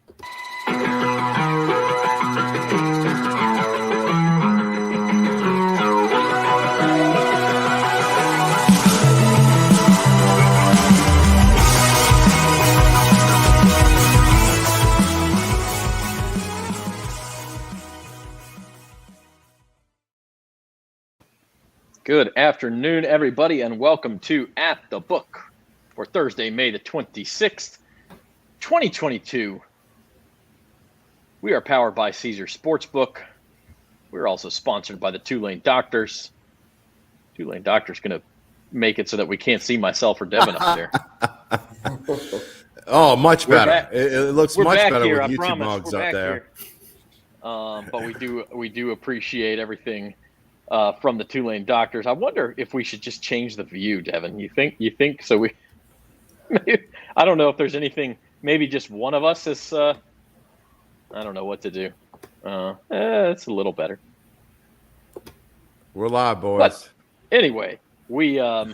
Good afternoon, everybody, and welcome to At the Book for Thursday, May the 26th, 2022. We are powered by Caesars Sportsbook. We're also sponsored by the Tulane Doctors. Tulane Doctors going to make it so that we can't see myself or Devin up there. Oh, much better. It looks much better here, with I YouTube promise. mugs up there. But we do appreciate everything from the Tulane Doctors. I wonder if we should just change the view, Devin. You think so? I don't know if there's anything. Maybe just one of us is. I don't know what to do. It's a little better. We're live, boys. But anyway, we are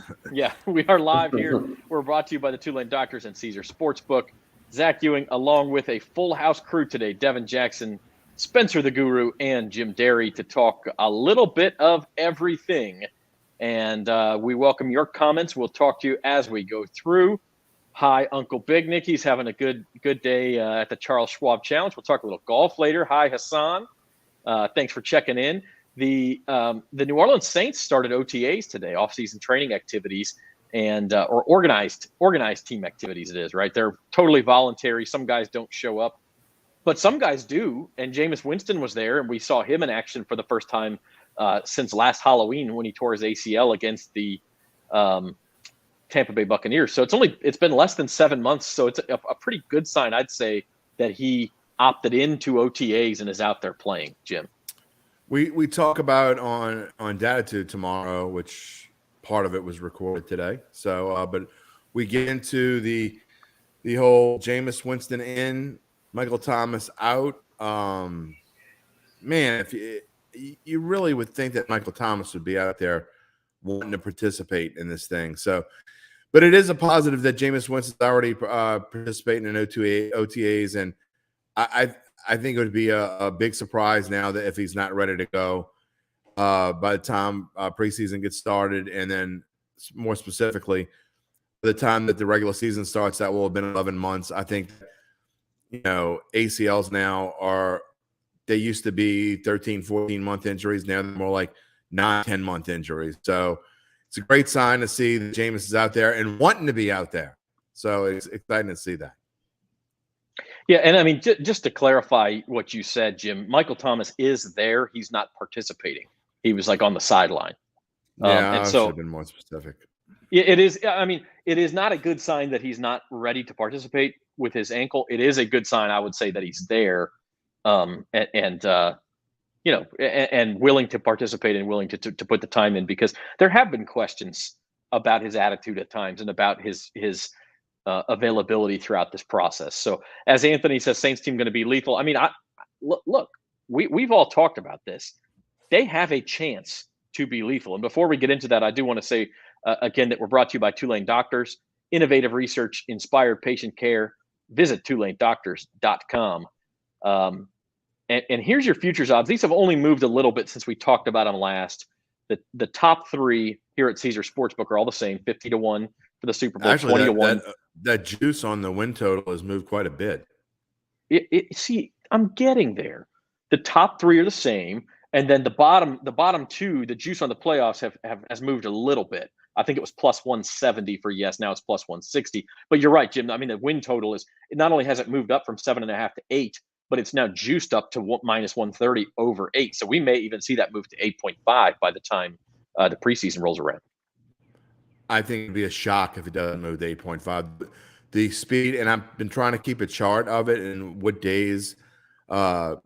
live here. We're brought to you by the Tulane Doctors and Caesars Sportsbook. Zach Ewing, along with a full house crew today: Devin Jackson, Spencer the Guru, and Jim Derry, to talk a little bit of everything. And we welcome your comments. We'll talk to you as we go through. Hi, Uncle Big Nick. He's having a good day at the Charles Schwab Challenge. We'll talk a little golf later. Hi, Hassan. Thanks for checking in. The New Orleans Saints started OTAs today, off-season training activities, and or organized team activities. It is, right? They're totally voluntary. Some guys don't show up, but some guys do, and Jameis Winston was there, and we saw him in action for the first time since last Halloween when he tore his ACL against the Tampa Bay Buccaneers. So it's been less than 7 months, so it's a pretty good sign, I'd say, that he opted into OTAs and is out there playing, Jim. We talk about on Datitude tomorrow, which part of it was recorded today. So, but we get into the whole Jameis Winston in, Michael Thomas out. Man, if you really would think that Michael Thomas would be out there wanting to participate in this thing. So, but it is a positive that Jameis Winston's already participating in OTAs, and I think it would be a big surprise now that if he's not ready to go by the time preseason gets started, and then more specifically, by the time that the regular season starts, that will have been 11 months. I think, ACLs now they used to be 13, 14-month injuries. Now they're more like 9, 10-month injuries. So it's a great sign to see that Jameis is out there and wanting to be out there. So it's exciting to see that. Yeah, and I mean, just to clarify what you said, Jim, Michael Thomas is there. He's not participating. He was like on the sideline. Yeah, and I so should have been more specific. It is. I mean, it is not a good sign that he's not ready to participate with his ankle. It is a good sign, I would say, that he's there, and willing to participate and willing to put the time in, because there have been questions about his attitude at times and about his availability throughout this process. So, as Anthony says, Saints team going to be lethal. I mean, look, we've all talked about this. They have a chance to be lethal. And before we get into that, I do want to say again that we're brought to you by Tulane Doctors. Innovative research, inspired patient care. Visit TulaneDoctors.com. And here's your futures odds. These have only moved a little bit since we talked about them last. The top three here at Caesars Sportsbook are all the same: 50-1 for the Super Bowl. Actually, 20-1. That juice on the win total has moved quite a bit. See, I'm getting there. The top three are the same, and then the bottom two, the juice on the playoffs has moved a little bit. I think it was plus 170 for yes. Now it's plus 160. But you're right, Jim. I mean, the win total not only has it moved up from 7.5 to 8, but it's now juiced up to minus 130 over 8. So we may even see that move to 8.5 by the time the preseason rolls around. I think it'd be a shock if it doesn't move to 8.5. The speed, and I've been trying to keep a chart of it and what days, and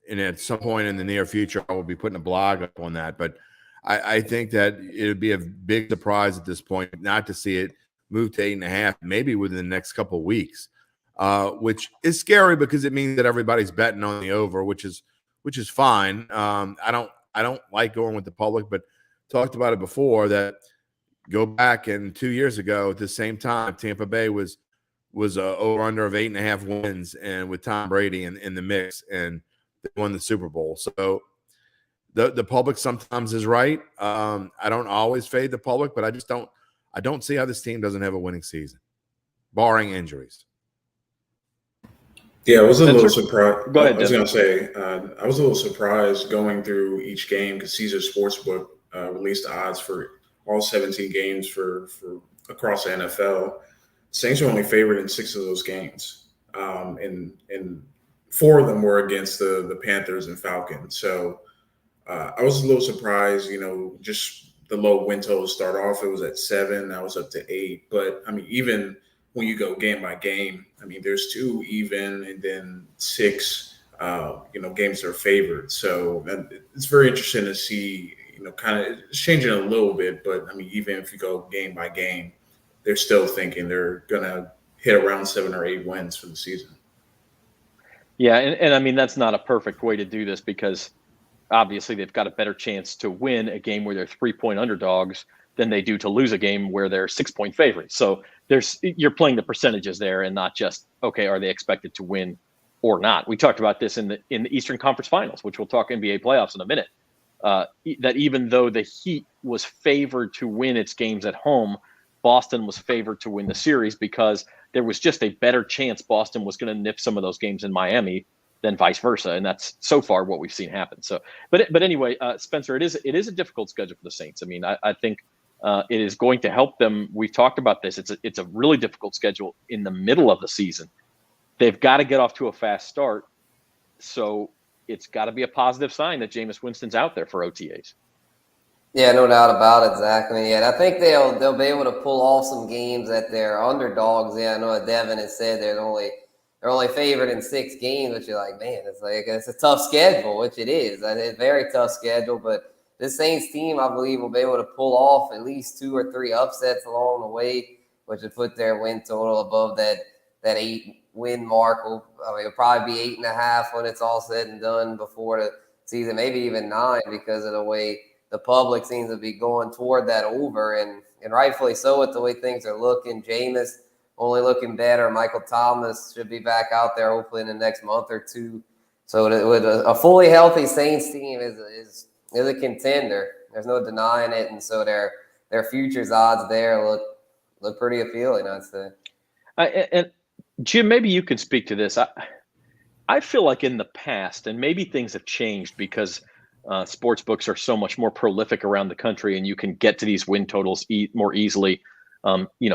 at some point in the near future, I will be putting a blog up on that. But I think that it would be a big surprise at this point not to see it move to 8.5, maybe within the next couple of weeks, which is scary because it means that everybody's betting on the over, which is fine. I don't like going with the public, but talked about it before that. Go back, and 2 years ago at the same time, Tampa Bay was was a over under of 8.5 wins, and with Tom Brady in the mix, and they won the Super Bowl. So the public sometimes is right. I don't always fade the public, but I don't see how this team doesn't have a winning season, barring injuries. Yeah, I was a little surprised. Go ahead, I was going to say, I was a little surprised going through each game because Caesars Sportsbook released the odds for all 17 games for across the NFL. Saints were only favored in 6 of those games, and 4 of them were against the Panthers and Falcons. So I was a little surprised, just the low win total to start off. It was at 7. I was up to 8. But, I mean, even when you go game by game, I mean, there's 2 even and then 6, games that are favored. So it's very interesting to see, kind of it's changing a little bit. But, I mean, even if you go game by game, they're still thinking they're going to hit around 7 or 8 wins for the season. Yeah, and I mean, that's not a perfect way to do this because obviously they've got a better chance to win a game where they're 3-point underdogs than they do to lose a game where they're 6-point favorites. So you're playing the percentages there and not just, okay, are they expected to win or not? We talked about this in the Eastern Conference Finals, which we'll talk NBA playoffs in a minute, that even though the Heat was favored to win its games at home, Boston was favored to win the series because there was just a better chance Boston was going to nip some of those games in Miami than vice versa, and that's so far what we've seen happen. So, but anyway, Spencer, it is a difficult schedule for the Saints. I mean, I think it is going to help them. We've talked about this. It's a really difficult schedule in the middle of the season. They've got to get off to a fast start, so it's got to be a positive sign that Jameis Winston's out there for OTAs. Yeah, no doubt about it, Zach. I mean, yeah, I think they'll be able to pull off some games that they're underdogs. Yeah, I know that Devin has said they're only favored in 6 games, but you're like, man, it's a tough schedule, which it is. It's a very tough schedule, but this Saints team, I believe, will be able to pull off at least 2 or 3 upsets along the way, which would put their win total above that 8-win mark. It'll probably be 8.5 when it's all said and done before the season, maybe even 9 because of the way the public seems to be going toward that over, and rightfully so with the way things are looking. Jameis only looking better. Michael Thomas should be back out there hopefully in the next month or 2. So with a fully healthy Saints team is a contender. There's no denying it, and so their futures odds there look pretty appealing, I'd say. And Jim, maybe you could speak to this. I feel like in the past, and maybe things have changed because sports books are so much more prolific around the country, and you can get to these win totals more easily.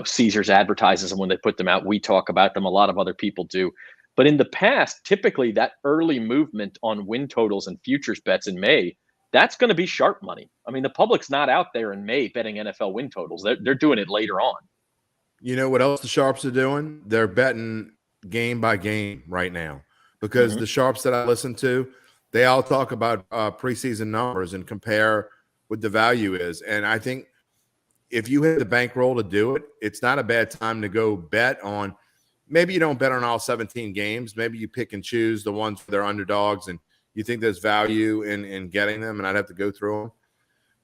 Caesars advertises them when they put them out. We talk about them. A lot of other people do. But in the past, typically that early movement on win totals and futures bets in May, that's going to be sharp money. I mean, the public's not out there in May betting NFL win totals. They're doing it later on. You know what else the Sharps are doing? They're betting game by game right now because the Sharps that I listen to, they all talk about preseason numbers and compare what the value is. And I think if you hit the bankroll to do it, it's not a bad time to go bet on. Maybe you don't bet on all 17 games. Maybe you pick and choose the ones where they're underdogs and you think there's value in getting them, and I'd have to go through them.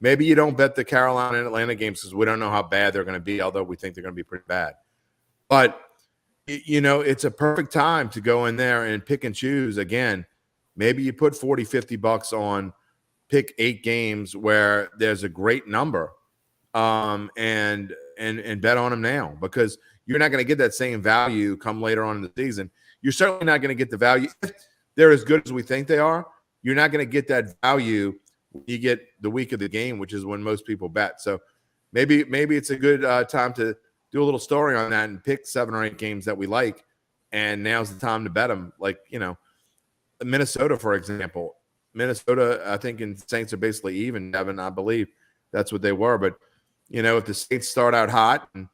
Maybe you don't bet the Carolina and Atlanta games because we don't know how bad they're going to be, although we think they're going to be pretty bad. But, it's a perfect time to go in there and pick and choose. Again, maybe you put $40, $50 on pick 8 games where there's a great number and bet on them now because you're not going to get that same value come later on in the season. You're certainly not going to get the value. If they're as good as we think they are, you're not going to get that value when you get the week of the game, which is when most people bet. So maybe it's a good time to do a little story on that and pick 7 or 8 games that we like, and now's the time to bet them. Like, Minnesota, for example. Minnesota, I think, and Saints are basically even, Devin, I believe that's what they were. But, if the Saints start out hot, and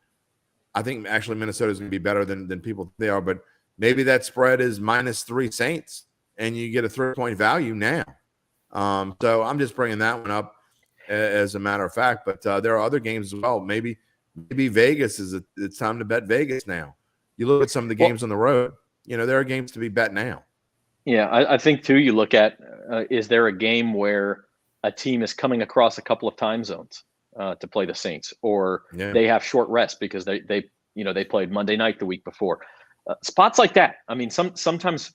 I think actually Minnesota is going to be better than people think they are, but maybe that spread is -3 Saints, and you get a 3-point value now. So I'm just bringing that one up as a matter of fact. But there are other games as well. Maybe Vegas it's time to bet Vegas now. You look at some of the games on the road. There are games to be bet now. Yeah, I think too. You look at is there a game where a team is coming across a couple of time zones to play the Saints, or they have short rest because they they played Monday night the week before. Spots like that. I mean, sometimes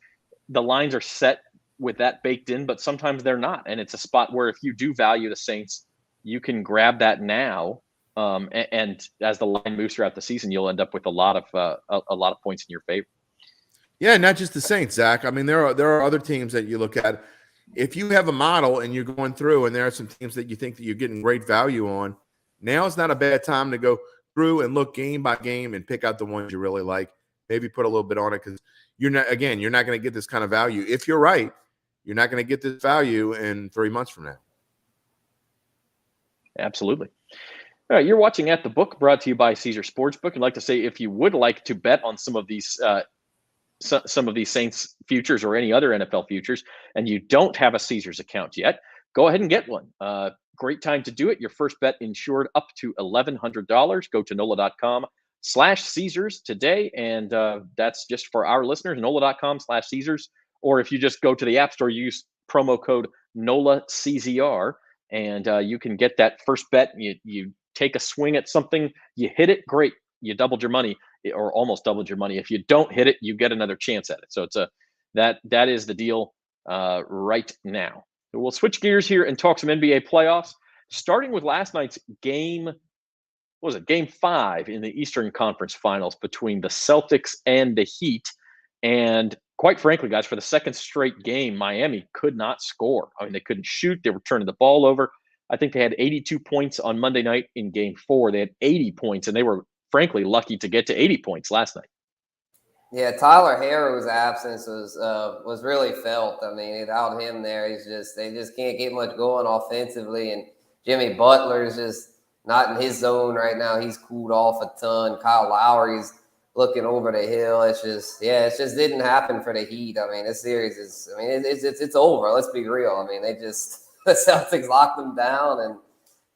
the lines are set with that baked in, but sometimes they're not. And it's a spot where if you do value the Saints, you can grab that now. And as the line moves throughout the season, you'll end up with a lot of points in your favor. Yeah, not just the Saints, Zach. I mean, there are other teams that you look at. If you have a model and you're going through, and there are some teams that you think that you're getting great value on, now is not a bad time to go through and look game by game and pick out the ones you really like. Maybe put a little bit on it, because you're not going to get this kind of value. If you're right, you're not going to get this value in 3 months from now. Absolutely. All right, you're watching At the Book, brought to you by Caesars Sportsbook. I'd like to say, if you would like to bet on some of these Saints futures or any other NFL futures, and you don't have a Caesars account yet, go ahead and get one. Great time to do it. Your first bet insured up to $1,100. Go to NOLA.com/Caesars today, and that's just for our listeners. NOLA.com/Caesars, or if you just go to the App Store, use promo code NOLACZR, and you can get that first bet. You take a swing at something, you hit it, great. You doubled your money, or almost doubled your money. If you don't hit it, you get another chance at it. So it's that is the deal right now. So we'll switch gears here and talk some NBA playoffs, starting with last night's game. What was it? Game 5 in the Eastern Conference Finals between the Celtics and the Heat. And quite frankly, guys, for the second straight game, Miami could not score. I mean, they couldn't shoot. They were turning the ball over. I think they had 82 points on Monday night in Game 4. They had 80 points, and they were frankly lucky to get to 80 points last night. Yeah, Tyler Herro's absence was really felt. I mean, without him there, they just can't get much going offensively. And Jimmy Butler's just not in his zone right now. He's cooled off a ton. Kyle Lowry's looking over the hill. It just didn't happen for the Heat. I mean, this series it's over. Let's be real. I mean, the Celtics locked them down, and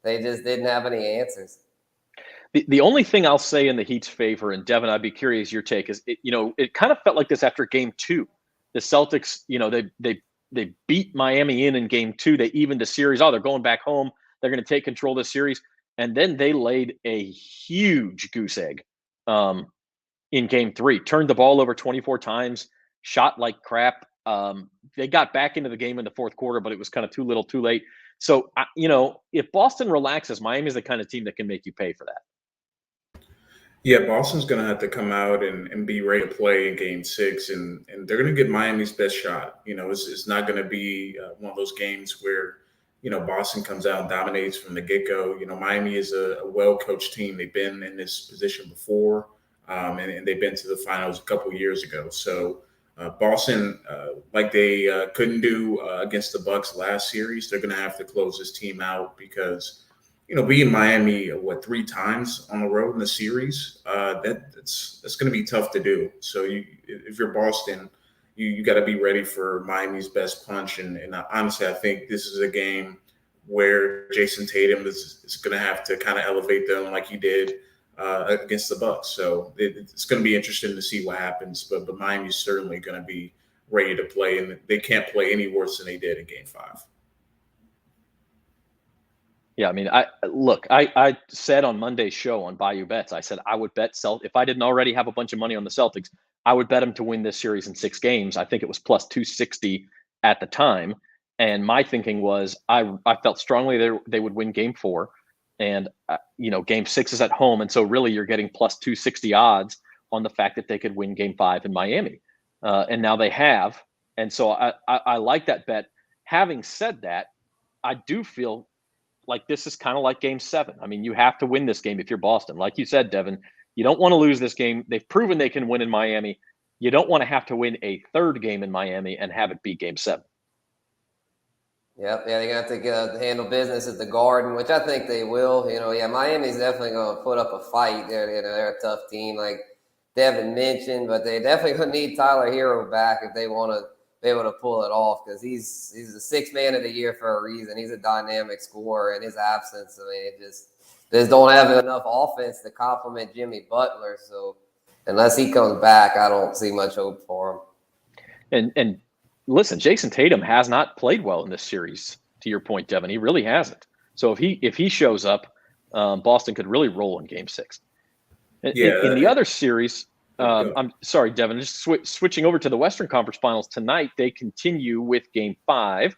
they just didn't have any answers. The only thing I'll say in the Heat's favor, and Devin, I'd be curious your take, is it kind of felt like this after Game 2. The Celtics, they beat Miami in Game 2. They evened the series. Oh, they're going back home. They're going to take control of the series, and then they laid a huge goose egg in Game 3. Turned the ball over 24 times. Shot like crap. They got back into the game in the fourth quarter, but it was kind of too little, too late. So, if Boston relaxes, Miami's the kind of team that can make you pay for that. Yeah, Boston's going to have to come out and be ready to play in Game 6, and they're going to get Miami's best shot. It's not going to be one of those games where, Boston comes out and dominates from the get-go. Miami is a well-coached team. They've been in this position before, and they've been to the finals a couple years ago. So Boston, like they couldn't do against the Bucks last series, they're going to have to close this team out because – being Miami, 3 times on the road in the series, that's going to be tough to do. So if you're Boston, you got to be ready for Miami's best punch. And honestly, I think this is a game where Jason Tatum is going to have to kind of elevate them like he did against the Bucks. So it's going to be interesting to see what happens. But Miami's certainly going to be ready to play, and they can't play any worse than they did in Game 5. Yeah, I mean, I said on Monday's show on Bayou Bets, I said I would bet if I didn't already have a bunch of money on the Celtics, I would bet them to win this series in 6 games. I think it was plus 260 at the time. And my thinking was I felt strongly they would win Game 4. And, Game 6 is at home. And so really you're getting plus 260 odds on the fact that they could win Game 5 in Miami. And now they have. And so I like that bet. Having said that, I do feel like this is kind of like Game 7. I mean, you have to win this game if you're Boston. Like you said, Devin, you don't want to lose this game. They've proven they can win in Miami. You don't want to have to win a third game in Miami and have it be Game 7. Yep, yeah, they're going to have to handle business at the Garden, which I think they will. Miami's definitely going to put up a fight. They're a tough team, like Devin mentioned, but they definitely going to need Tyler Hero back if they want to be able to pull it off, because he's the 6th man of the year for a reason. He's a dynamic scorer. In his absence, I mean, it just don't have enough offense to complement Jimmy Butler. So unless he comes back, I don't see much hope for him. And listen, Jason Tatum has not played well in this series. To your point, Devin, he really hasn't. So if he shows up, Boston could really roll in Game 6. In the other series, I'm sorry, Devin, just switching over to the Western Conference Finals tonight, they continue with Game 5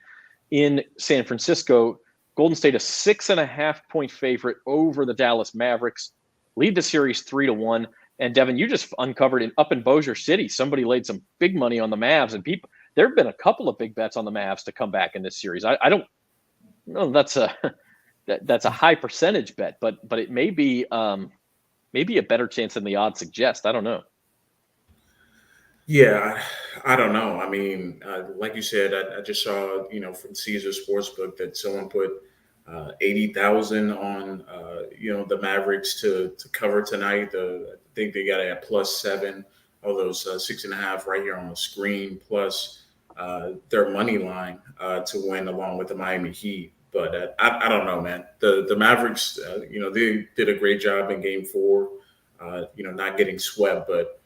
in San Francisco. Golden State, a 6.5-point favorite over the Dallas Mavericks, lead the series 3-1. And Devin, you just uncovered up in Bossier City, somebody laid some big money on the Mavs, and there have been a couple of big bets on the Mavs to come back in this series. I don't know, that's a high percentage bet, but it may be maybe a better chance than the odds suggest. I don't know. Yeah, I don't know. I mean, like you said, I just saw, from Caesars Sportsbook that someone put 80,000 on, the Mavericks to cover tonight. I think they got it at +7. All those 6.5 right here on the screen, plus their money line to win along with the Miami Heat. But I don't know, man. The Mavericks, they did a great job in Game 4, not getting swept, but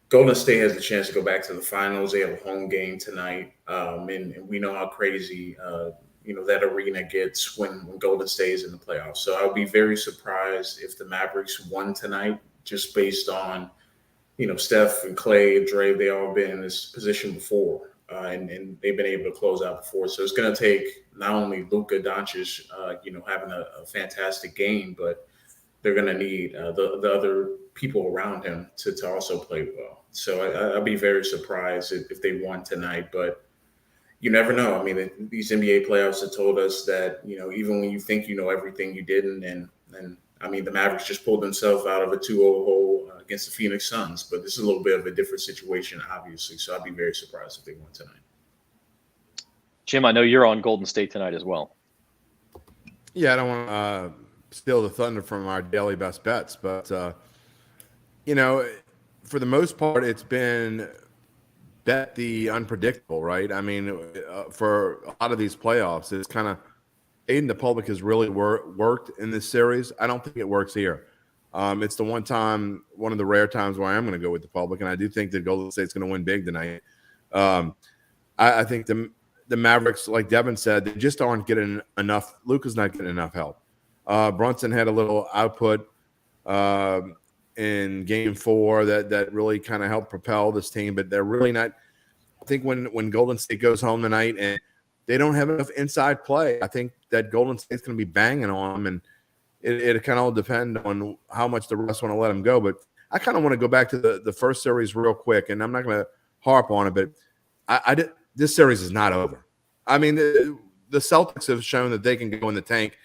Golden State has a chance to go back to the finals. They have a home game tonight, and we know how crazy that arena gets when Golden State is in the playoffs. So I would be very surprised if the Mavericks won tonight, just based on Steph and Clay and Dre. They all been in this position before, and they've been able to close out before. So it's going to take not only Luka Doncic, having a fantastic game, but they're going to need the other people around him to also play well. So I'd be very surprised if they won tonight, but you never know. I mean, these NBA playoffs have told us that, even when you think you know everything, you didn't. And I mean, the Mavericks just pulled themselves out of a 2-0 hole against the Phoenix Suns, but this is a little bit of a different situation, obviously. So I'd be very surprised if they won tonight. Jim, I know you're on Golden State tonight as well. Yeah, I don't want to steal the thunder from our daily best bets, but, for the most part, it's been bet the unpredictable, right? I mean, for a lot of these playoffs, it's kind of aiding the public has really worked in this series. I don't think it works here. It's the one of the rare times where I am going to go with the public, and I do think that Golden State's going to win big tonight. I think the Mavericks, like Devin said, they just aren't getting enough. Luka's not getting enough help. Brunson had a little output in Game 4 that really kind of helped propel this team, but they're really not. I think when Golden State goes home tonight and they don't have enough inside play, I think that Golden State's going to be banging on them, and it kind of all depend on how much the refs want to let them go. But I kind of want to go back to the first series real quick, and I'm not going to harp on it, but this series is not over. I mean, the Celtics have shown that they can go in the tank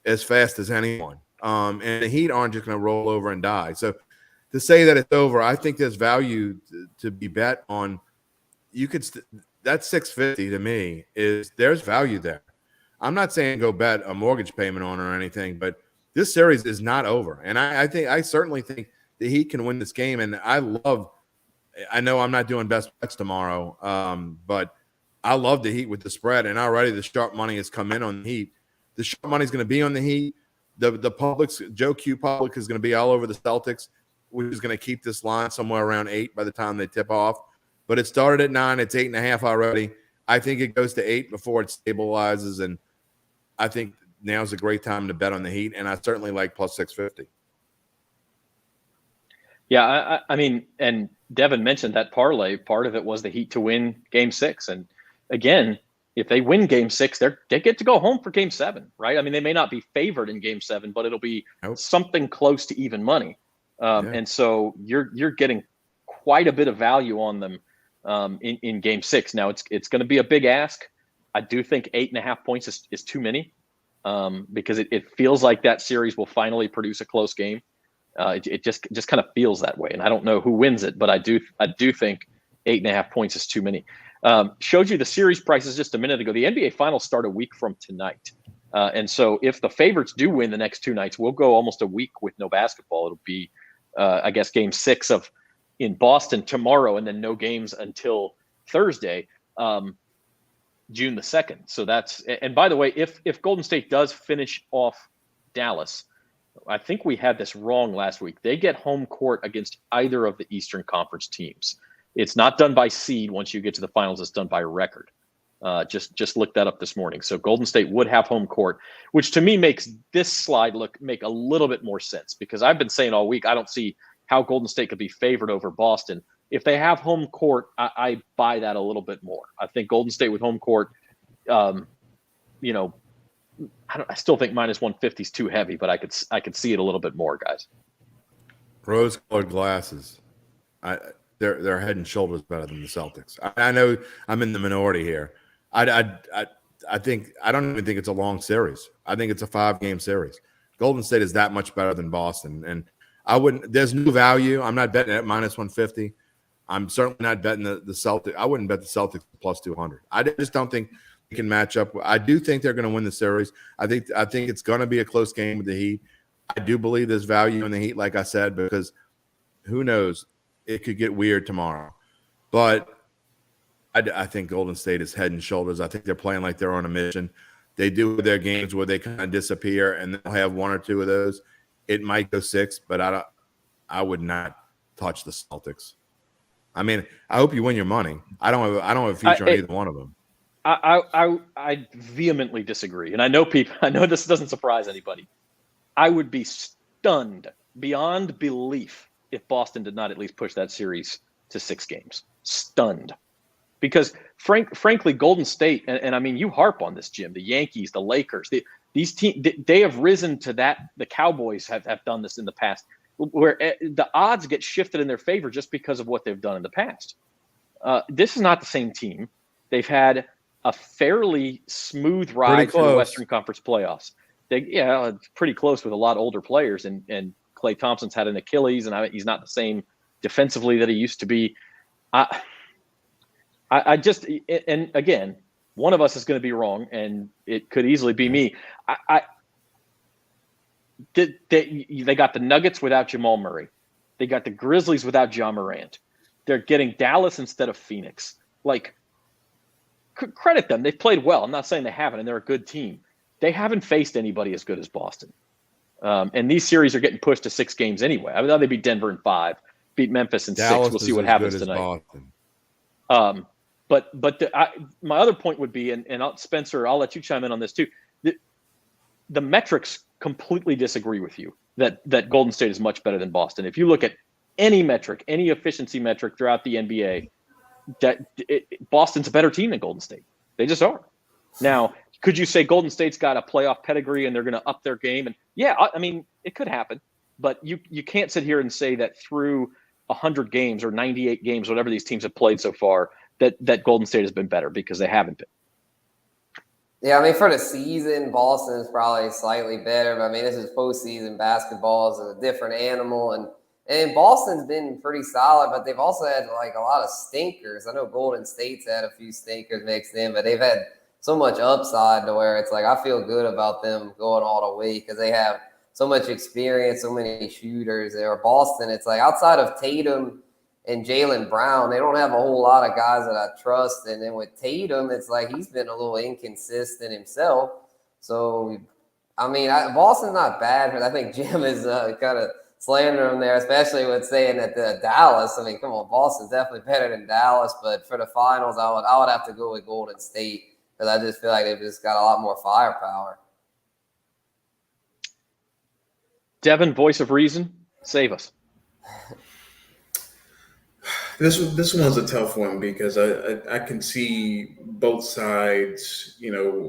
as fast as anyone. And the Heat aren't just going to roll over and die. So to say that it's over, I think there's value to be bet on. You could that's $650 to me. There's value there. I'm not saying go bet a mortgage payment on or anything, but this series is not over. And I certainly think the Heat can win this game. And I know I'm not doing best bets tomorrow, but I love the Heat with the spread. And already the sharp money has come in on the Heat. The sharp money is going to be on the Heat. The public's Joe Q public is going to be all over the Celtics, which is going to keep this line somewhere around 8 by the time they tip off. But it started at 9. It's 8.5 already. I think it goes to 8 before it stabilizes, and I think now's a great time to bet on the Heat, and I certainly like plus 650. Yeah, I mean, and Devin mentioned that parlay. Part of it was the Heat to win Game 6, and again, if they win Game 6, they get to go home for Game 7, right? I mean, they may not be favored in Game 7, but it'll be something close to even money, and so you're getting quite a bit of value on them in Game 6. Now it's going to be a big ask. I do think 8.5 points is too many because it feels like that series will finally produce a close game. It just kind of feels that way, and I don't know who wins it, but I do think 8.5 points is too many. Showed you the series prices just a minute ago. The NBA Finals start a week from tonight. And so if the favorites do win the next 2 nights, we'll go almost a week with no basketball. It'll be, I guess, Game 6 in Boston tomorrow, and then no games until Thursday, June the 2nd. So and by the way, if Golden State does finish off Dallas, I think we had this wrong last week. They get home court against either of the Eastern Conference teams. It's not done by seed once you get to the finals. It's done by record. Just looked that up this morning. So Golden State would have home court, which to me makes this slide make a little bit more sense, because I've been saying all week I don't see how Golden State could be favored over Boston. If they have home court, I buy that a little bit more. I think Golden State with home court, I still think minus 150 is too heavy, but I could see it a little bit more, guys. Rose-colored glasses. They're head and shoulders better than the Celtics. I know I'm in the minority here. I think I don't even think it's a long series. I think it's a 5-game series. Golden State is that much better than Boston, and I wouldn't. There's no value. I'm not betting at minus 150. I'm certainly not betting the Celtics. I wouldn't bet the Celtics plus 200. I just don't think they can match up. I do think they're going to win the series. I think it's going to be a close game with the Heat. I do believe there's value in the Heat, like I said, because who knows? It could get weird tomorrow. But I think Golden State is head and shoulders. I think they're playing like they're on a mission. They do their games where they kind of disappear, and they'll have 1 or 2 of those. It might go 6, but I would not touch the Celtics. I mean, I hope you win your money. I don't have a future on either one of them. I vehemently disagree, and I know this doesn't surprise anybody. I would be stunned beyond belief if Boston did not at least push that series to 6 games. Stunned. Because frankly, Golden State, and I mean, you harp on this, Jim, the Yankees, the Lakers, these teams, they have risen to that. The Cowboys have done this in the past, where the odds get shifted in their favor just because of what they've done in the past. This is not the same team. They've had a fairly smooth ride through the Western Conference playoffs. It's pretty close with a lot older players, and Klay Thompson's had an Achilles, and he's not the same defensively that he used to be. I just, and again, one of us is going to be wrong, and it could easily be me. They got the Nuggets without Jamal Murray. They got the Grizzlies without Ja Morant. They're getting Dallas instead of Phoenix. Like, credit them. They've played well. I'm not saying they haven't, and they're a good team. They haven't faced anybody as good as Boston. And these series are getting pushed to 6 games anyway. I thought they beat Denver in 5, beat Memphis in Dallas 6. We'll see what happens tonight. But my other point would be, and Spencer, I'll let you chime in on this too. The metrics completely disagree with you that Golden State is much better than Boston. If you look at any metric, any efficiency metric throughout the NBA, Boston's a better team than Golden State. They just are. Now, could you say Golden State's got a playoff pedigree and they're going to up their game? And yeah, I mean, it could happen, but you can't sit here and say that through 100 games or 98 games, whatever these teams have played so far, that Golden State has been better, because they haven't been. Yeah, I mean, for the season, Boston is probably slightly better. But I mean, this is postseason basketball, is a different animal, and Boston's been pretty solid, but they've also had like a lot of stinkers. I know Golden State's had a few stinkers mixed in, but they've had so much upside to where it's like I feel good about them going all the way, because they have so much experience, so many shooters. Or Boston, it's like outside of Tatum and Jaylen Brown, they don't have a whole lot of guys that I trust. And then with Tatum, it's like he's been a little inconsistent himself. So, I mean, Boston's not bad, but I think Jim is kind of slandering them there, especially with saying that Dallas. I mean, come on, Boston's definitely better than Dallas. But for the finals, I would have to go with Golden State, because I just feel like they've just got a lot more firepower. Devin, voice of reason, save us. This one's a tough one, because I can see both sides,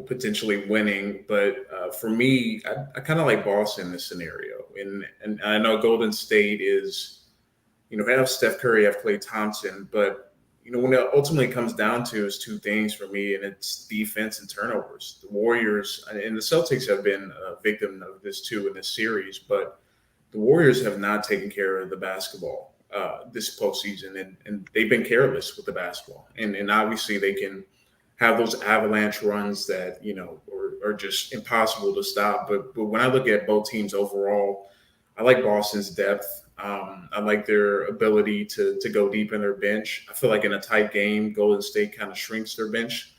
potentially winning. But for me, I kind of like Boston in this scenario. And I know Golden State is, have Steph Curry, have Klay Thompson. But, when it ultimately comes down to is 2 things for me, and it's defense and turnovers. The Warriors and the Celtics have been a victim of this too in this series. But the Warriors have not taken care of the basketball this postseason, and they've been careless with the basketball. And obviously they can have those avalanche runs that, are just impossible to stop. But when I look at both teams overall, I like Boston's depth. I like their ability to go deep in their bench. I feel like in a tight game, Golden State kind of shrinks their bench.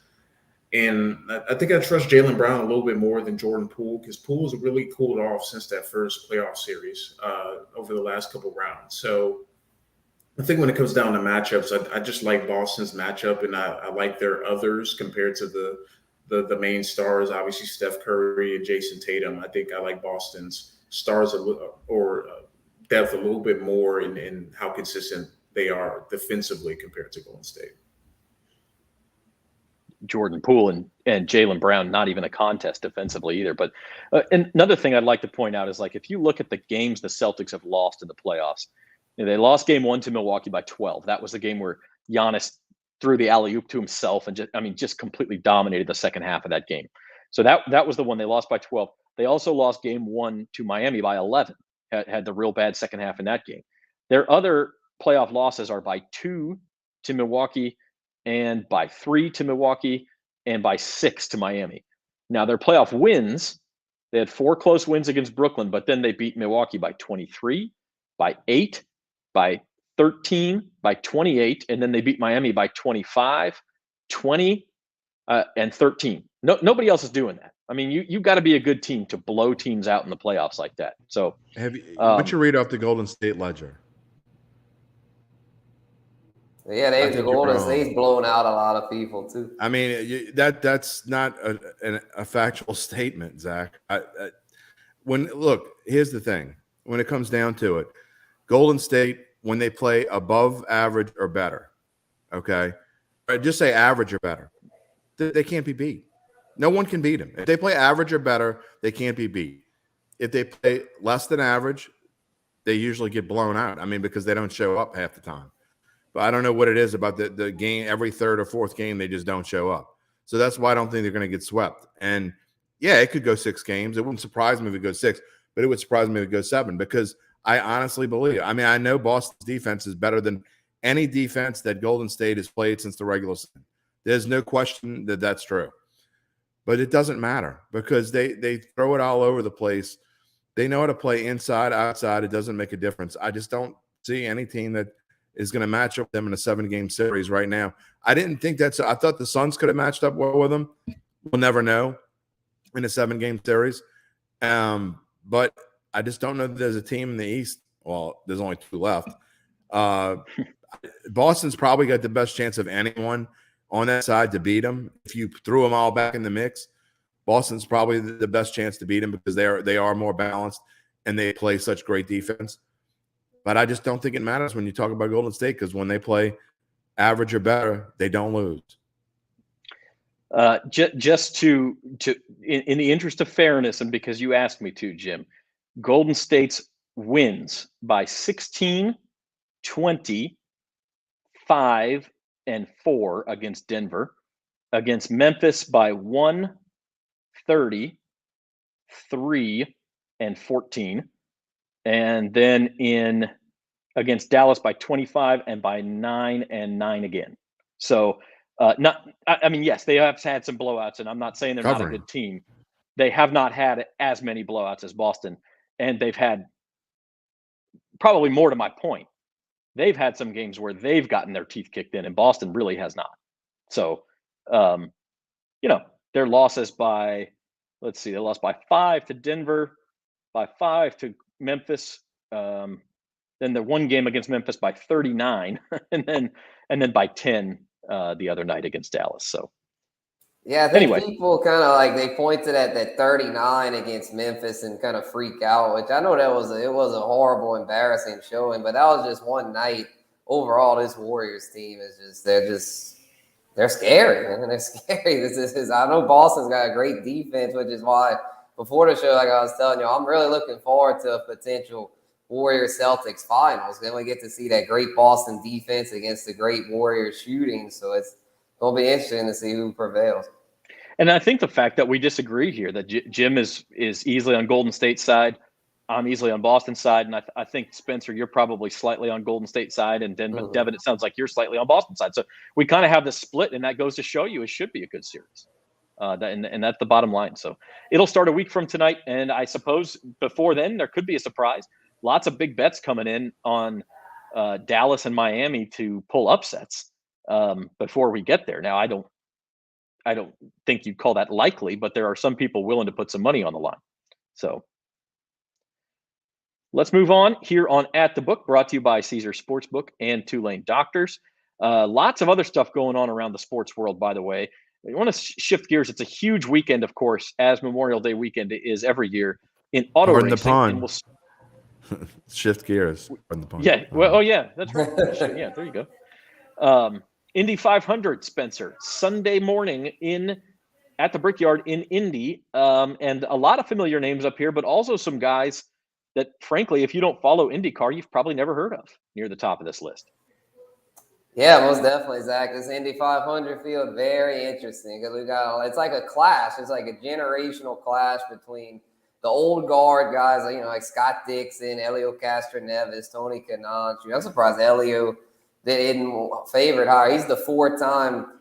And I think I trust Jaylen Brown a little bit more than Jordan Poole, because Poole's really cooled off since that first playoff series over the last couple rounds. So I think when it comes down to matchups, I just like Boston's matchup, and I like their others compared to the main stars. Obviously, Steph Curry and Jason Tatum. I think I like Boston's stars depth a little bit more in how consistent they are defensively compared to Golden State. Jordan Poole and Jaylen Brown, not even a contest defensively either. But and another thing I'd like to point out is, like, if you look at the games the Celtics have lost in the playoffs, they lost game 1 to Milwaukee by 12. That was the game where Giannis threw the alley-oop to himself and just completely dominated the second half of that game. So that was the one they lost by 12. They also lost game 1 to Miami by 11. Had the real bad second half in that game. Their other playoff losses are by 2 to Milwaukee, and by 3 to Milwaukee, and by 6 to Miami. Now, their playoff wins, they had 4 close wins against Brooklyn, but then they beat Milwaukee by 23, by 8, by 13, by 28, and then they beat Miami by 25, 20, and 13. Nobody else is doing that. I mean, you got to be a good team to blow teams out in the playoffs like that. So, what's your read off the Golden State ledger? Yeah, the Golden State's blown out a lot of people too. I mean, that's not a factual statement, Zach. Here's the thing: when it comes down to it, Golden State, when they play above average or better, okay, or just say average or better, they can't be beat. No one can beat them. If they play average or better, they can't be beat. If they play less than average, they usually get blown out. I mean, because they don't show up half the time. But I don't know what it is about the game. Every third or fourth game, they just don't show up. So that's why I don't think they're going to get swept. And, yeah, it could go 6 games. It wouldn't surprise me if it goes 6, but it would surprise me if it goes 7 because I honestly believe – I mean, I know Boston's defense is better than any defense that Golden State has played since the regular season. There's no question that that's true. But it doesn't matter because they throw it all over the place. They know how to play inside, outside. It doesn't make a difference. I just don't see any team that – is going to match up with them in a 7-game series right now. I didn't think I thought the Suns could have matched up well with them. We'll never know in a 7-game series. But I just don't know that there's a team in the East. Well, there's only 2 left. Boston's probably got the best chance of anyone on that side to beat them. If you threw them all back in the mix, Boston's probably the best chance to beat them because they are more balanced and they play such great defense. But I just don't think it matters when you talk about Golden State because when they play average or better, they don't lose. Just in the interest of fairness, and because you asked me to, Jim, Golden State's wins by 16, 20, 5, and 4 against Denver, against Memphis by 1, 30, 3, and 14. And then against Dallas by 25 and by 9 and 9 again. So yes, they have had some blowouts, and I'm not saying they're not a good team. They have not had as many blowouts as Boston, and they've had probably more to my point. They've had some games where they've gotten their teeth kicked in, and Boston really has not. So, their losses by, they lost by 5 to Denver, by 5 to Memphis, then the one game against Memphis by 39, and then by 10 the other night against Dallas. So, yeah, I think people kind of they pointed at that 39 against Memphis and kind of freak out, which I know it was a horrible, embarrassing showing, but that was just one night. Overall, this Warriors team is they're scary, man. They're scary. I know Boston's got a great defense, which is why before the show, like I was telling you, I'm really looking forward to a potential Warriors-Celtics finals. Then we get to see that great Boston defense against the great Warriors shooting. So it's going to be interesting to see who prevails. And I think the fact that we disagree here, that Jim is easily on Golden State's side, I'm easily on Boston's side, and I think, Spencer, you're probably slightly on Golden State's side, and then Devin, it sounds like you're slightly on Boston's side. So we kind of have this split, and that goes to show you it should be a good series. And that's the bottom line. So it'll start a week from tonight, and I suppose before then there could be a surprise. Lots of big bets coming in on Dallas and Miami to pull upsets before we get there. Now, I don't think you'd call that likely, but there are some people willing to put some money on the line. So Let's move on here on At the Book, brought to you by Caesars Sportsbook and Tulane Doctors. Lots of other stuff going on around the sports world, by the way. You want to shift gears. It's a huge weekend, of course, as Memorial Day weekend is every year in auto Pardon racing. the And pun. Shift gears. Pardon the pun. Yeah. Well, oh, yeah, that's right. Yeah, there you go. Indy 500, Spencer, Sunday morning at the Brickyard in Indy. And a lot of familiar names up here, but also some guys that, frankly, if you don't follow IndyCar, you've probably never heard of near the top of this list. Yeah, most definitely, Zach. This Indy 500 field, very interesting because it's like a clash. It's like a generational clash between the old guard guys, like Scott Dixon, Elio Castroneves, Tony Kanaan. I'm surprised Elio didn't favorite higher. He's the 4-time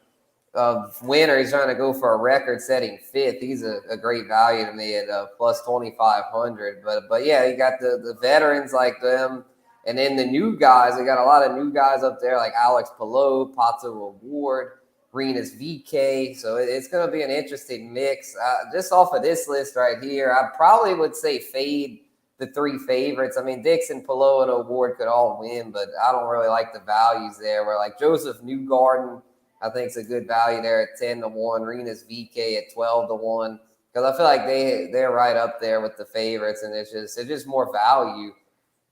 winner. He's trying to go for a record-setting 5th. He's a great value to me at plus 2,500. But yeah, you got the veterans like them. And then the new guys, they got a lot of new guys up there like Alex Palou, Pato Award, Renus VK. So it's going to be an interesting mix. Just off of this list right here, I probably would say fade the 3 favorites. I mean, Dixon, Palou, and Award could all win, but I don't really like the values there. Where like Joseph Newgarden, I think it's a good value there at 10-1, Renus VK at 12-1. Because I feel like they're right up there with the favorites, and it's just more value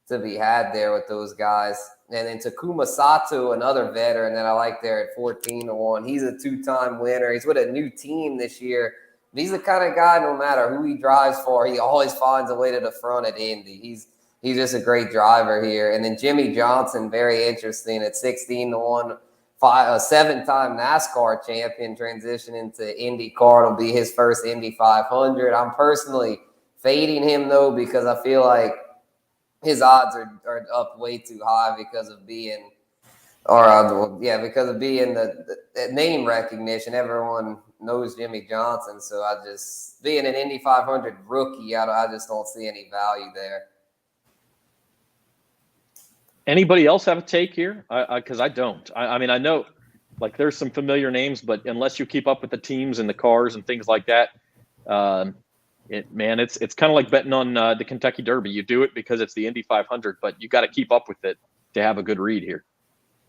to be had there with those guys. And then Takuma Sato, another veteran that I like there at 14-1. He's a 2-time winner. He's with a new team this year. He's the kind of guy, no matter who he drives for, he always finds a way to the front at Indy. He's just a great driver here. And then Jimmy Johnson, very interesting at 16-1, 7-time NASCAR champion, transitioning to IndyCar. It'll be his first Indy 500. I'm personally fading him, though, because I feel like his odds are up way too high because of being the name recognition. Everyone knows Jimmy Johnson. So being an Indy 500 rookie, I just don't see any value there. Anybody else have a take here? Because I don't. I mean, I know like there's some familiar names, but unless you keep up with the teams and the cars and things like that, it's kind of like betting on the Kentucky Derby. You do it because it's the Indy 500, but you got to keep up with it to have a good read here.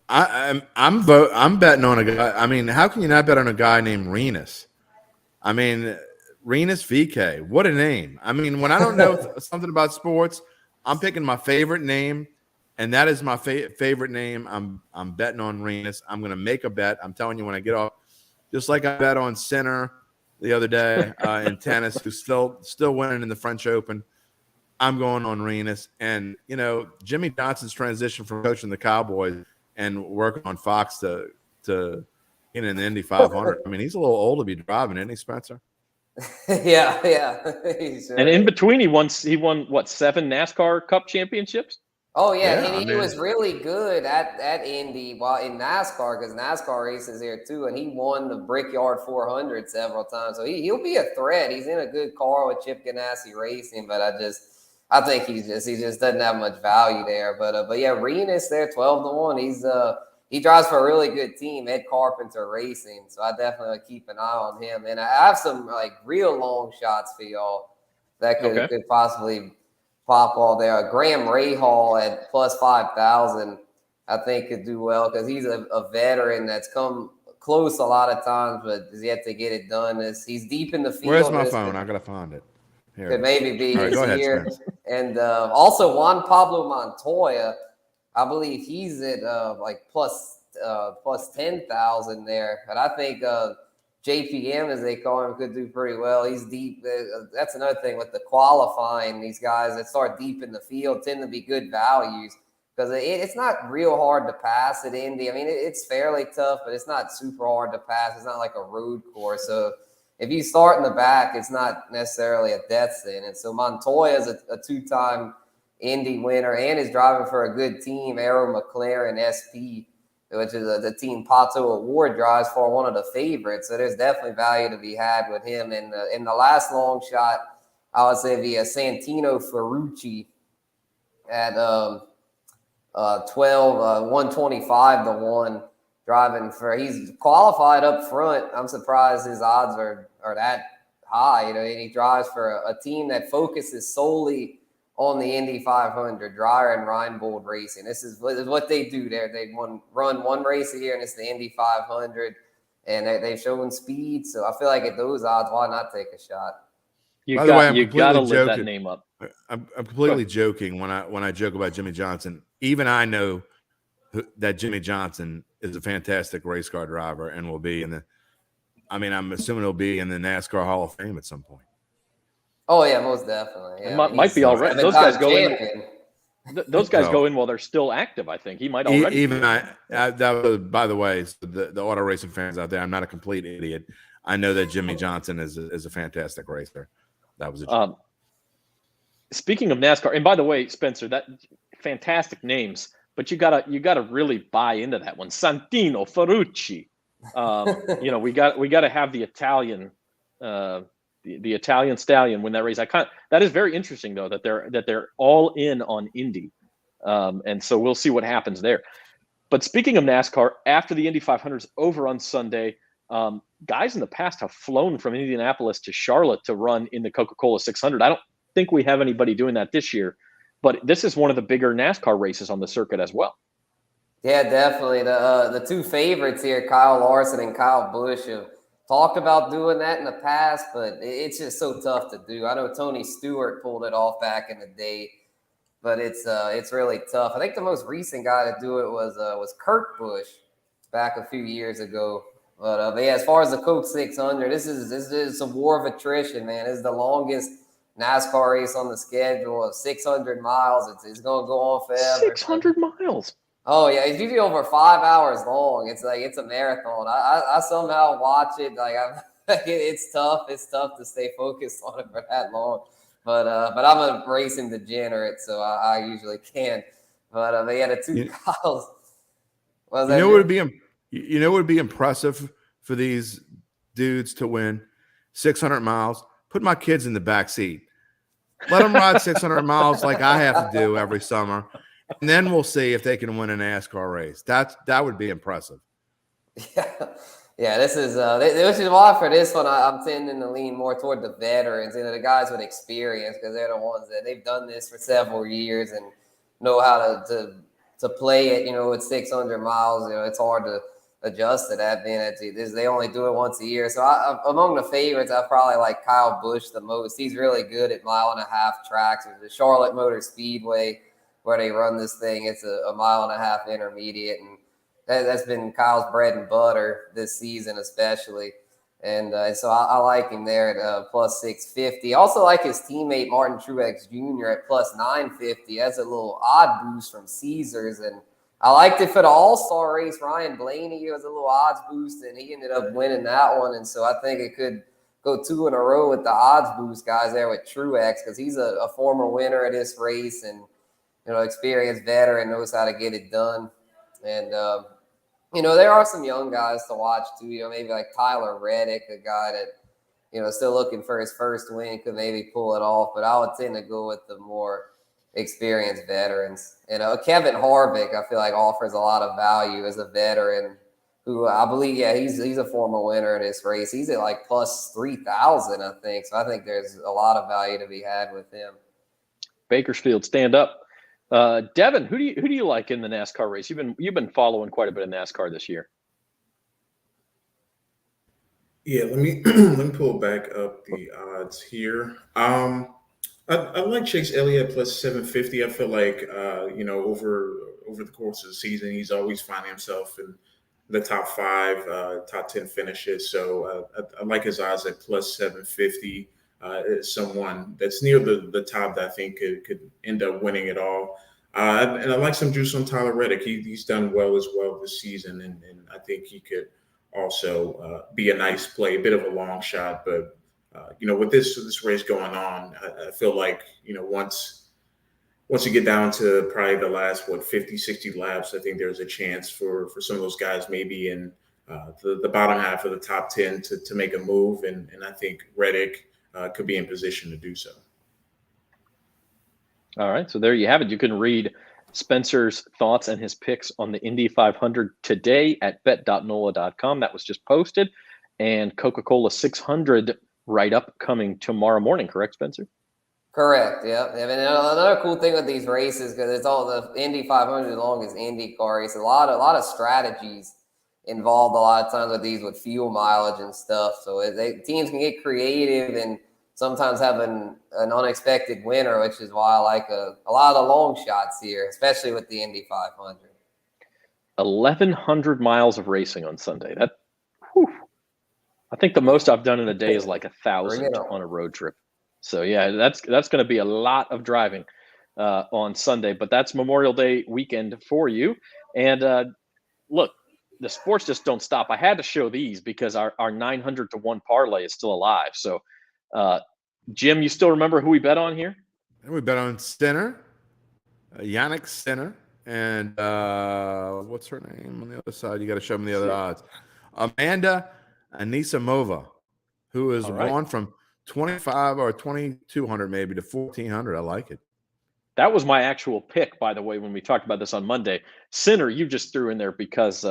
I'm betting on a guy. I mean, how can you not bet on a guy named Renus? I mean, Renus VK. What a name! I mean, when I don't know something about sports, I'm picking my favorite name, and that is my favorite name. I'm betting on Renus. I'm going to make a bet. I'm telling you when I get off, just like I bet on Sinner the other day in tennis, who's still winning in the French Open. I'm going on Renus. And, Jimmy Johnson's transition from coaching the Cowboys and working on Fox to get in the Indy 500. I mean, he's a little old to be driving, isn't he, Spencer? Yeah. And in between, he won 7 NASCAR Cup championships? Oh, yeah, and he was really good at Indy while in NASCAR because NASCAR races here too, and he won the Brickyard 400 several times. So he'll be a threat. He's in a good car with Chip Ganassi Racing, but I think he just doesn't have much value there. But yeah, Renus there 12-1. He drives for a really good team, Ed Carpenter Racing. So I definitely keep an eye on him. And I have some like real long shots for y'all that could possibly pop all there. Graham Rahal at plus 5,000, I think could do well because he's a veteran that's come close a lot of times, but has yet to get it done. He's deep in the field. Where's my phone? I gotta find it. Here. Could maybe be his year. Spence. And also Juan Pablo Montoya, I believe he's at plus 10,000 there. And I think JPM, as they call him, could do pretty well. He's deep. That's another thing with the qualifying. These guys that start deep in the field tend to be good values because it's not real hard to pass at Indy. I mean, it's fairly tough, but it's not super hard to pass. It's not like a road course. So if you start in the back, it's not necessarily a death sentence. So Montoya is a 2-time Indy winner and is driving for a good team, Arrow McLaren SP, which is the team Pato Award drives for, one of the favorites. So there's definitely value to be had with him. And in the last long shot, I would say via Santino Ferrucci at 125-1 driving for. He's qualified up front. I'm surprised his odds are that high. And he drives for a team that focuses solely on the Indy 500, Dreyer and Reinbold Racing. This is what they do there. They run one race a year, and it's the Indy 500, and they've shown speed. So I feel like at those odds, why not take a shot? You By the way, I'm got to completely lift that joking. name up. I'm completely joking when I joke about Jimmy Johnson. Even I know that Jimmy Johnson is a fantastic race car driver and will be I'm assuming he'll be in the NASCAR Hall of Fame at some point. Oh yeah, most definitely. Yeah, might be already. Those guys go in. Those guys go in while they're still active. I think he might already. Even that was, by the way, the auto racing fans out there. I'm not a complete idiot. I know that Jimmy Johnson is a fantastic racer. That was a joke. Speaking of NASCAR, and by the way, Spencer, that fantastic names, but you gotta really buy into that one. Santino Ferrucci. We got to have the Italian. The Italian stallion win that race. That is very interesting though that they're all in on Indy, and so we'll see what happens there. But speaking of NASCAR, after the Indy 500 is over on Sunday, guys in the past have flown from Indianapolis to Charlotte to run in the Coca-Cola 600. I don't think we have anybody doing that this year, but this is one of the bigger NASCAR races on the circuit as well. Yeah, definitely. The two favorites here, Kyle Larson and Kyle Busch, have talked about doing that in the past, but it's just so tough to do. I know Tony Stewart pulled it off back in the day, but it's really tough. I think the most recent guy to do it was Kurt Busch back a few years ago. But yeah, as far as the Coke 600, this is a war of attrition, man. This is the longest NASCAR race on the schedule of 600 miles. It's going to go on forever. 600 miles. Oh yeah, it's usually over 5 hours long. It's a marathon. I somehow watch it. It's tough. It's tough to stay focused on it for that long. But I'm a racing degenerate, so I usually can. But yeah, the two Kyles. What would be impressive for these dudes to win 600 miles? Put my kids in the back seat. Let them ride 600 miles like I have to do every summer. And then we'll see if they can win a NASCAR race. That would be impressive. Yeah. This is which is why for this one I'm tending to lean more toward the veterans, the guys with experience, because they're the ones that they've done this for several years and know how to play it. With 600 miles, it's hard to adjust to that. Being they only do it once a year. So among the favorites, I probably like Kyle Busch the most. He's really good at 1.5 mile tracks. There's the Charlotte Motor Speedway where they run this thing. It's a 1.5 mile intermediate, and that's been Kyle's bread and butter this season, especially. And so I like him there at plus 650. I also like his teammate Martin Truex Jr. at plus 950. That's a little odd boost from Caesars, and I liked it for the All-Star race. Ryan Blaney was a little odds boost, and he ended up winning that one. And so I think it could go 2 in a row with the odds boost guys there with Truex, because he's a former winner of this race and experienced veteran, knows how to get it done. And, there are some young guys to watch too, maybe like Tyler Reddick, a guy that, still looking for his first win, could maybe pull it off. But I would tend to go with the more experienced veterans. Kevin Harvick, I feel like offers a lot of value as a veteran who I believe, he's a former winner in this race. He's at like plus 3,000, I think. So I think there's a lot of value to be had with him. Bakersfield, stand up. Devin, who do you like in the NASCAR race? You've been following quite a bit of NASCAR this year. Yeah, let me pull back up the odds here. I like Chase Elliott plus 750. I feel like over the course of the season, he's always finding himself in the top 5, top 10 finishes. So I like his odds at plus 750. Someone that's near the top that I think could end up winning it all. And I like some juice on Tyler Reddick. He's done well as well this season, and I think he could also be a nice play, a bit of a long shot. But with this race going on, I feel like once you get down to probably the last 50, 60 laps, I think there's a chance for some of those guys maybe in the bottom half of the top 10 to make a move, and I think Reddick could be in position to do so. All right, so there you have it. You can read Spencer's thoughts and his picks on the Indy 500 today at bet.NOLA.com. That was just posted. And Coca-Cola 600 write-up coming tomorrow morning, correct, Spencer? Correct. Yeah. I mean, another cool thing with these races, because it's all the Indy 500 as long as Indy car race. A lot of strategies involved a lot of times with these with fuel mileage and stuff. So teams can get creative and sometimes have an unexpected winner, which is why I like a lot of the long shots here, especially with the Indy 500. 1,100 miles of racing on Sunday. I think the most I've done in a day is like 1,000 on a road trip. So yeah, that's going to be a lot of driving on Sunday. But that's Memorial Day weekend for you. And look, the sports just don't stop. I had to show these because our 900 to 1 parlay is still alive. So, Jim, you still remember who we bet on here? We bet on Sinner, Yannick Sinner, and what's her name on the other side? You got to show me the other odds. Amanda Anisimova, who has gone from 25 or 2,200 maybe to 1,400. I like it. That was my actual pick, by the way, when we talked about this on Monday. Sinner, you just threw in there because,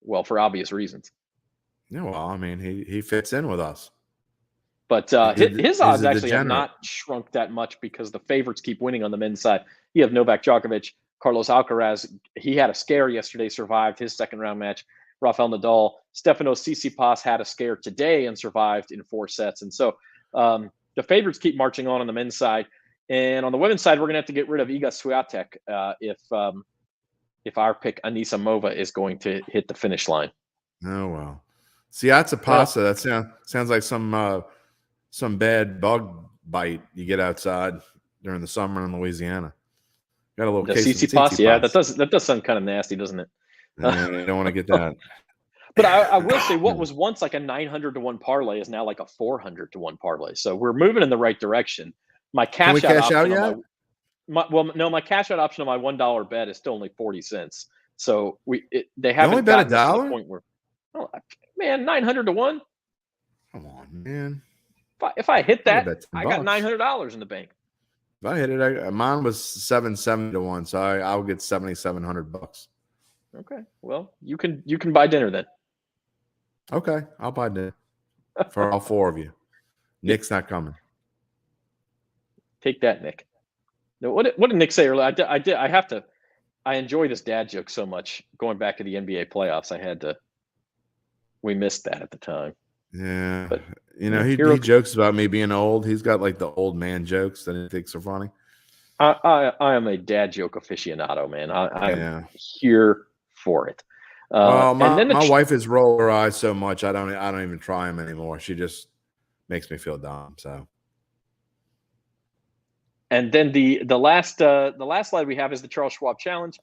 well, for obvious reasons. Yeah, well, I mean, he fits in with us. But his odds actually have not shrunk that much because the favorites keep winning on the men's side. You have Novak Djokovic, Carlos Alcaraz. He had a scare yesterday, survived his second-round match. Rafael Nadal, Stefanos Tsitsipas had a scare today and survived in 4 sets. And so the favorites keep marching on the men's side. And on the women's side, we're going to have to get rid of Iga Swiatek if our pick Anisimova is going to hit the finish line. Oh, well. Tsitsipas, that sounds like some bad bug bite you get outside during the summer in Louisiana. Got a little case of Tsitsipas. Yeah, that does sound kind of nasty, doesn't it? Yeah, you don't want to get that. But I will say what was once like a 900 to 1 parlay is now like a 400 to 1 parlay. So we're moving in the right direction. My cash out option yet? My cash out option on my $1 bet is still only 40 cents. So they haven't only bet gotten to $1? the point where, man, 900 to 1. Come on, man. If I hit that, I got $900 in the bank. If I hit it, mine was 770 to 1, so I'll get $7,700. Okay, well, you can buy dinner then. Okay, I'll buy dinner for all 4 of you. Nick's not coming. Take that, Nick. No, what did Nick say earlier? I enjoy this dad joke so much. Going back to the NBA playoffs, we missed that at the time. Yeah, but he jokes about me being old. He's got like the old man jokes that he thinks are funny. I am a dad joke aficionado, man. I'm here for it. Well, my wife has rolled her eyes so much I don't even try them anymore. She just makes me feel dumb. So. And then the last slide we have is the Charles Schwab Challenge.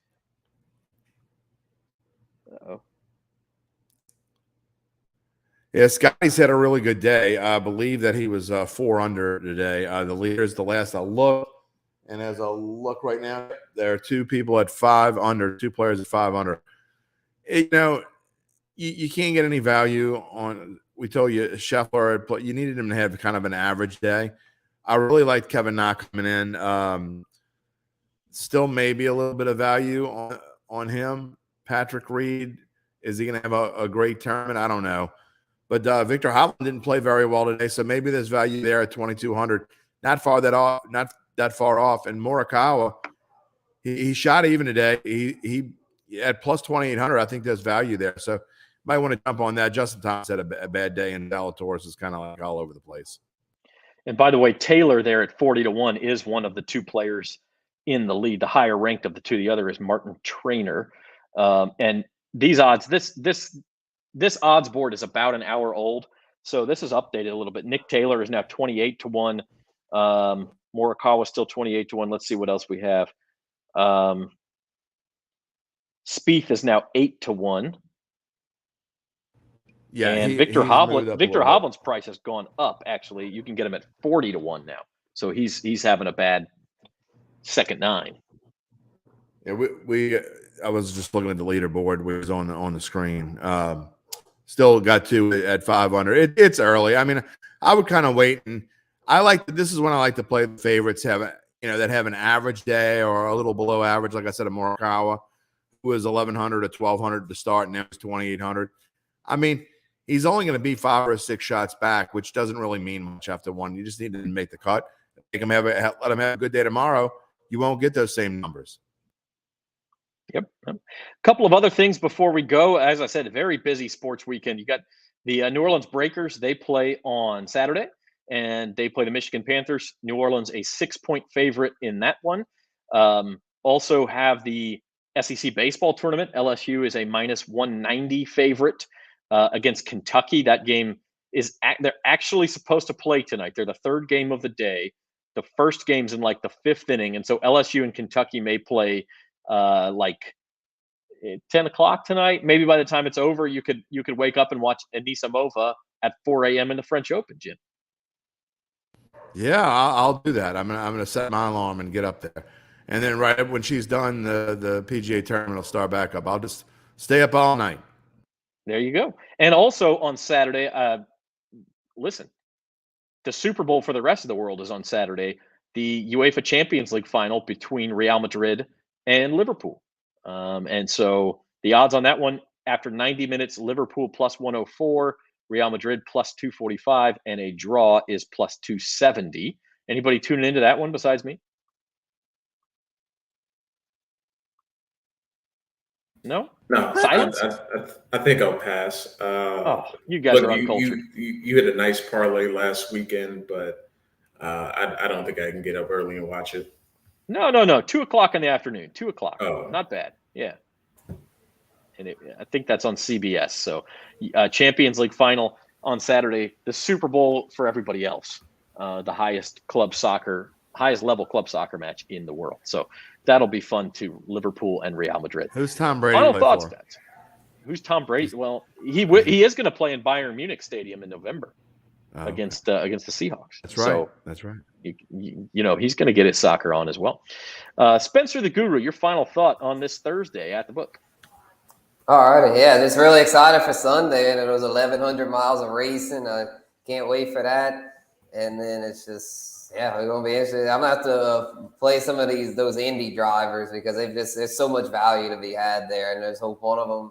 Uh-oh. Yeah, Scotty's had a really good day. I believe that he was 4 under today. The leader is the last I look. And as I look right now, there are 2 people at 5 under, 2 players at 5 under. You can't get any value on. We told you Scheffler, you needed him to have kind of an average day. I really liked Kevin Na coming in. Still maybe a little bit of value on him. Patrick Reed, is he going to have a great tournament? I don't know. But Victor Hovland didn't play very well today, so maybe there's value there at 2,200. Not that far off. And Morikawa, he shot even today. He at plus 2,800. I think there's value there. So might want to jump on that. Justin Thomas had a bad day, and Zalatoris is kind of like all over the place. And by the way, Taylor there at 40 to 1 is one of the 2 players in the lead. The higher ranked of the 2, the other is Martin Traynor. And these odds, this odds board is about an hour old, so this is updated a little bit. Nick Taylor is now 28 to 1. Morikawa still 28 to 1. Let's see what else we have. Spieth is now 8 to 1. Yeah, and Victor Hovland's price has gone up. Actually, you can get him at 40 to 1 now. So he's having a bad second 9. Yeah, I was just looking at the leaderboard. We was on the screen. Still got 2 at 5 under. It's early. I mean, I would kind of wait, and this is when I like to play the favorites that have an average day or a little below average. Like I said, a Morikawa, who was 1,100 to 1,200 to start, and now he's 2,800. I mean, he's only going to be 5 or 6 shots back, which doesn't really mean much after 1. You just need to make the cut. let them have a good day tomorrow, you won't get those same numbers. Yep. A couple of other things before we go. As I said, a very busy sports weekend. You got the New Orleans Breakers. They play on Saturday, and they play the Michigan Panthers. New Orleans, a 6-point favorite in that one. Also have the SEC baseball tournament. LSU is a -190 favorite against Kentucky. That game they're actually supposed to play tonight. They're the third game of the day. The first game's in like the 5th inning, and so LSU and Kentucky may play like 10 o'clock tonight. Maybe by the time it's over, you could wake up and watch Anisimova at 4 a.m. in the French Open, Jim. Yeah, I'll do that. I'm gonna set my alarm and get up there, and then right when she's done, the PGA tournament will start back up. I'll just stay up all night. There you go. And also on Saturday, listen, the Super Bowl for the rest of the world is on Saturday. The UEFA Champions League final between Real Madrid and Liverpool. And so the odds on that one, after 90 minutes, Liverpool +104, Real Madrid +245, and a draw is +270. Anybody tuning into that one besides me? No? No, Silence? I think I'll pass. You guys are uncultured. You had a nice parlay last weekend, but I don't think I can get up early and watch it. No. 2 o'clock in the afternoon. 2 o'clock. Oh. Not bad. Yeah. And I think that's on CBS. So Champions League final on Saturday, the Super Bowl for everybody else, the highest level club soccer match in the world. So that'll be fun too. Liverpool and Real Madrid. Who's Tom Brady? Final thoughts, Bets. Who's Tom Brady? Well, he is going to play in Bayern Munich Stadium in November against the Seahawks. That's right. So, that's right. You know, he's going to get his soccer on as well. Spencer the Guru, your final thought on this Thursday at the book. All right, yeah, just really excited for Sunday, and it was 1,100 miles of racing. I can't wait for that. And then it's just, yeah, we're gonna be interested. I'm gonna have to play some of those Indy drivers because there's so much value to be had there, and there's hope one of them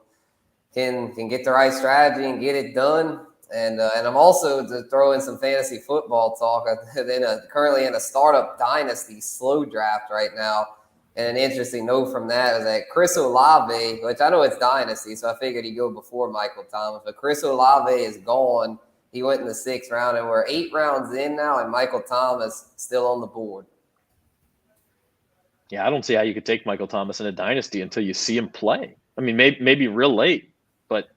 can get the right strategy and get it done. And I'm also to throw in some fantasy football talk. I'm currently in a startup dynasty slow draft right now. And an interesting note from that is that Chris Olave, which I know it's dynasty, so I figured he'd go before Michael Thomas, but Chris Olave is gone. He went in the 6th round, and we're 8 rounds in now, and Michael Thomas still on the board. Yeah, I don't see how you could take Michael Thomas in a dynasty until you see him play. I mean, maybe real late, but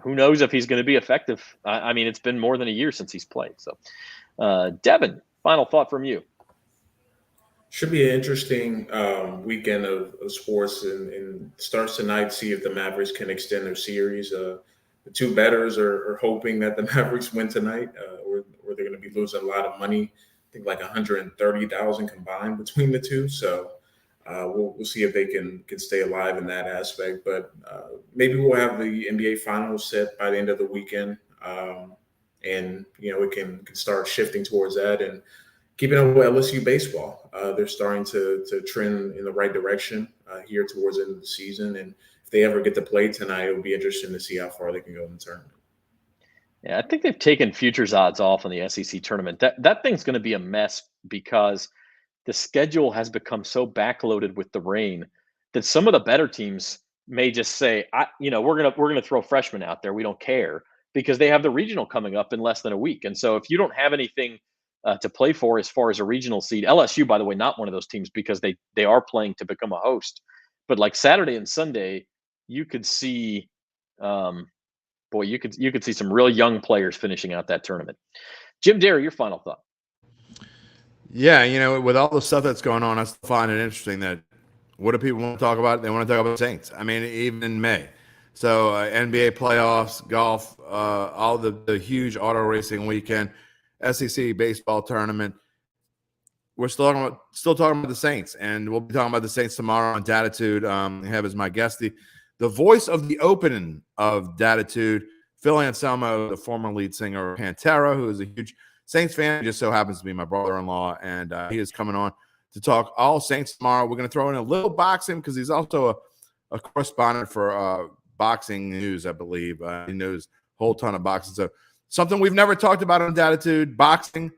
who knows if he's going to be effective. I mean, it's been more than a year since he's played. So, Devin, final thought from you. Should be an interesting weekend of sports, and starts tonight. See if the Mavericks can extend their series. The two bettors are hoping that the Mavericks win tonight, or they're going to be losing a lot of money. I think like 130,000 combined between the two. So we'll see if they can stay alive in that aspect. But maybe we'll have the NBA Finals set by the end of the weekend, and we can start shifting towards that. And keeping up with LSU baseball, they're starting to trend in the right direction here towards the end of the season. And if they ever get to play tonight, it'll be interesting to see how far they can go in the tournament. Yeah, I think they've taken futures odds off on the SEC tournament. That thing's going to be a mess because the schedule has become so backloaded with the rain that some of the better teams may just say, we're gonna throw freshmen out there. We don't care because they have the regional coming up in less than a week. And so if you don't have anything to play for as far as a regional seed. LSU, by the way, not one of those teams because they are playing to become a host. But like Saturday and Sunday, you could see, you could see some real young players finishing out that tournament. Jim Derry, your final thought. Yeah, with all the stuff that's going on, I still find it interesting that what do people want to talk about? They want to talk about Saints. I mean, even in May. So NBA playoffs, golf, all the huge auto racing weekend, SEC baseball tournament. We're still talking about the Saints, and we'll be talking about the Saints tomorrow on Datitude. I have as my guest the voice of the opening of Datitude, Phil Anselmo, the former lead singer of Pantera, who is a huge Saints fan. He just so happens to be my brother-in-law, and he is coming on to talk all Saints tomorrow. We're going to throw in a little boxing because he's also a correspondent for boxing news, I believe. He knows a whole ton of boxing. So something we've never talked about on Datitude, boxing.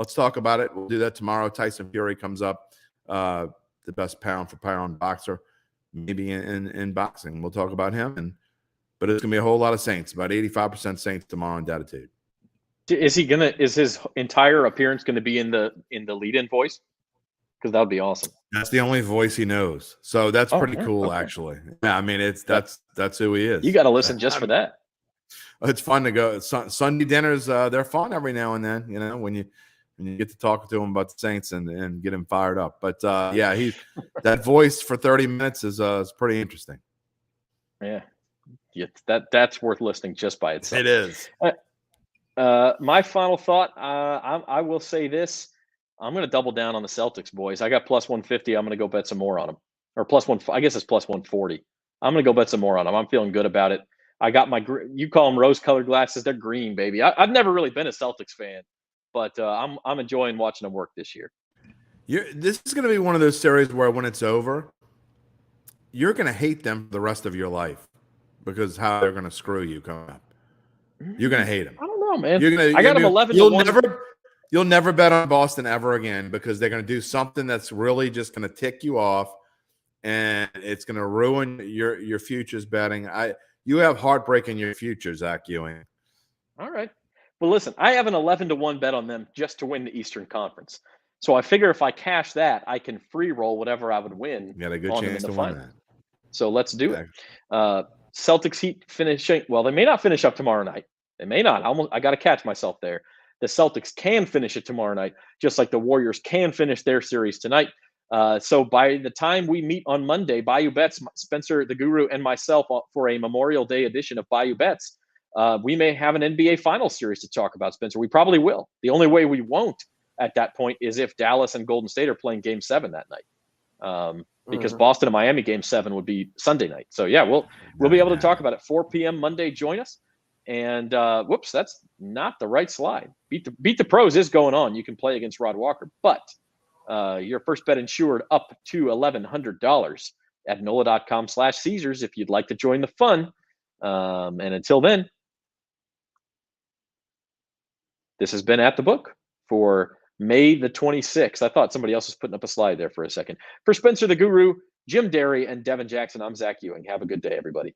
let's talk about it. We'll do that tomorrow. Tyson Fury comes up, the best pound for pound boxer, maybe in boxing. We'll talk about him, but it's gonna be a whole lot of Saints. About 85% Saints tomorrow in Datitude. Is his entire appearance gonna be in the lead-in voice? Because that would be awesome. That's the only voice he knows. So that's pretty cool, actually. Yeah, I mean, that's who he is. You got to listen just for that. It's fun to go. Sunday dinners, they're fun every now and then, when you get to talk to him about the Saints and get him fired up. But yeah, that voice for 30 minutes is pretty interesting. Yeah, that's worth listening just by itself. It is. My final thought, I will say this. I'm going to double down on the Celtics, boys. I got plus 150. I'm going to go bet some more on them. Or plus one, I guess it's plus 140. I'm going to go bet some more on them. I'm feeling good about it. I got you call them rose-colored glasses. They're green, baby. I've never really been a Celtics fan, but I'm enjoying watching them work this year. This is going to be one of those series where when it's over, you're going to hate them for the rest of your life because how they're going to screw you coming up. You're going to hate them. I don't know, man. I got them 11-1. You'll never bet on Boston ever again because they're going to do something that's really just going to tick you off, and it's going to ruin your futures betting. You have heartbreak in your future, Zach Ewing. All right. Well, listen, I have an 11-1 bet on them just to win the Eastern Conference. So I figure if I cash that, I can free roll whatever I would win. You got a good chance to win that. So let's do it. Celtics Heat finishing. Well, they may not finish up tomorrow night. They may not. I got to catch myself there. The Celtics can finish it tomorrow night, just like the Warriors can finish their series tonight. So by the time we meet on Monday, Bayou Bets, Spencer, the Guru, and myself for a Memorial Day edition of Bayou Bets, we may have an NBA Finals series to talk about, Spencer. We probably will. The only way we won't at that point is if Dallas and Golden State are playing Game 7 that night, because Boston and Miami Game 7 would be Sunday night. So yeah, we'll be able to talk about it. 4 p.m. Monday. Join us. And whoops, that's not the right slide. Beat the Pros is going on. You can play against Rod Walker, but your first bet insured up to $1,100 at NOLA.com/Caesars if you'd like to join the fun. And until then, this has been At the Book for May the 26th. I thought somebody else was putting up a slide there for a second. For Spencer the Guru, Jim Derry, and Devin Jackson, I'm Zach Ewing. Have a good day, everybody.